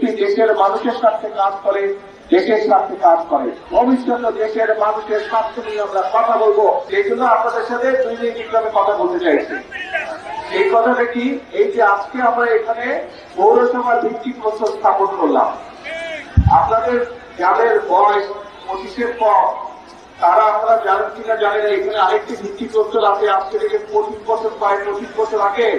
BNP দেশের মানুষের স্বার্থে কাজ করে, দেশের স্বার্থে কাজ করে। ভবিষ্যতে দেশের মানুষের স্বার্থ নিয়ে আমরা কথা বলবো। সেই জন্য আপনাদের সাথে 2 মিনিট আমি কথা বলতে চাইছি। এই কথাটা কি, এই যে আজকে আমরা এখানে পৌরসভার ভিত্তিক প্রস্তাব স্থাপন করলাম, আপনাদের যাদের বয়স 25-এর পর তারা আপনারা জানেন কিনা জানেন না, এখানে আরেকটি ভিত্তিক প্রস্তাব আছে। আজকে থেকে 25 বছর 25 বছর আগে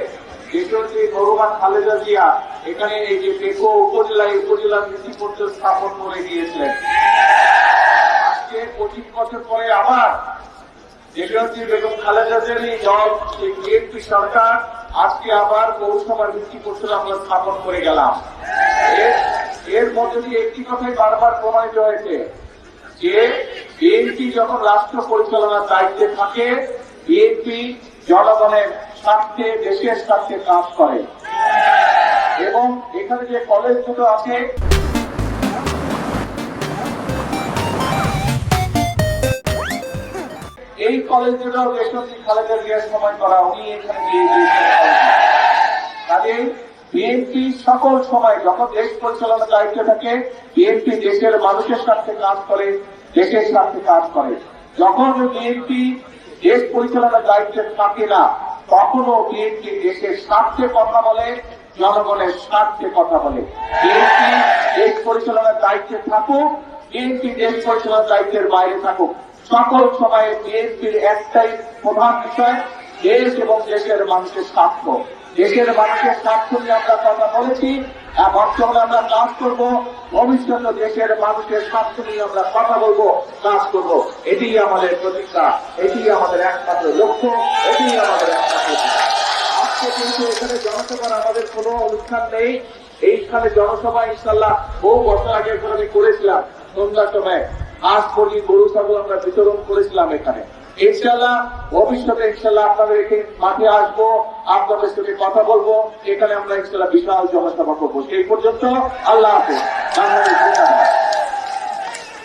দেশনেত্রী ভগবান খালেদা জিয়া এখানে এই যে টেকো উপজেলা ভিত্তিক প্রস্তাব স্থাপন করে দিয়েছিলেন। আজকে 25 বছর পরে আবার দেশনেত্রী বেগম খালেদা জিয়ারই দল বিএনপি সরকার আজকে আবার পৌরসভার ভিত্তিক প্রস্তাব আমরা স্থাপন করে গেলাম। এর মধ্যে দিয়ে একটি কথাই বারবার প্রমাণিত হয়েছে যে বিএনপি যখন রাষ্ট্র পরিচালনার দায়িত্বে থাকে, বিএনপি জনগণের স্বার্থে, দেশের স্বার্থে কাজ করে। এবং এখানে যে কলেজ দুটো আছে, এই কলেজ দুটো দেশনেত্রী খালেদা জিয়ার সময় করা, উনি এখানে দিয়ে দিয়েছেন। কাজেই বিএনপি সকল সময় যখন দেশ পরিচালনার দায়িত্ব থাকে, বিএনপি দেশের মানুষের স্বার্থে কাজ করে, দেশের স্বার্থে কাজ করে। যখন বিএনপি দেশ পরিচালনার দায়িত্বে থাকে না, তখনও বিএনপি দেশের স্বার্থে কথা বলে, জনগণের স্বার্থে কথা বলে। বিএনপি দেশ পরিচালনার দায়িত্বে থাকুক, বিএনপি দেশ পরিচালনার দায়িত্বের বাইরে থাকুক, সকল সময়ে বিএনপির একটাই প্রধান বিষয়, দেশ এবং দেশের মানুষের স্বার্থ। দেশের মানুষের স্বার্থ নিয়ে আমরা কথা বলেছি, বর্তমানে আমরা কাজ করব। ভবিষ্যতে দেশের মানুষের স্বার্থ নিয়ে আমরা কথা বলবো, কাজ করব। এটি আমাদের প্রতিজ্ঞা, এটি আমাদের একমাত্র লক্ষ্য, এটি আমাদের একমাত্র। আজকে কিন্তু এখানে জনসভার আমাদের কোনো অনুষ্ঠান নেই। এইখানে জনসভা ইনশাল্লাহ বহু বছর আগে আমি করেছিলাম সন্ধ্যার সময়। আজ পর্যন্ত গরু ছাগল আমরা বিতরণ করেছিলাম এখানে। ইনশাল্লাহ ভবিষ্যতে ইনশাল্লাহ আপনাদের এখানে মাঠে আসবো, আপনাদের সাথে কথা বলবো, এখানে আমরা ইনশাল্লাহ বিশাল জনসভা করবো। সেই পর্যন্ত আল্লাহ হাফেজ।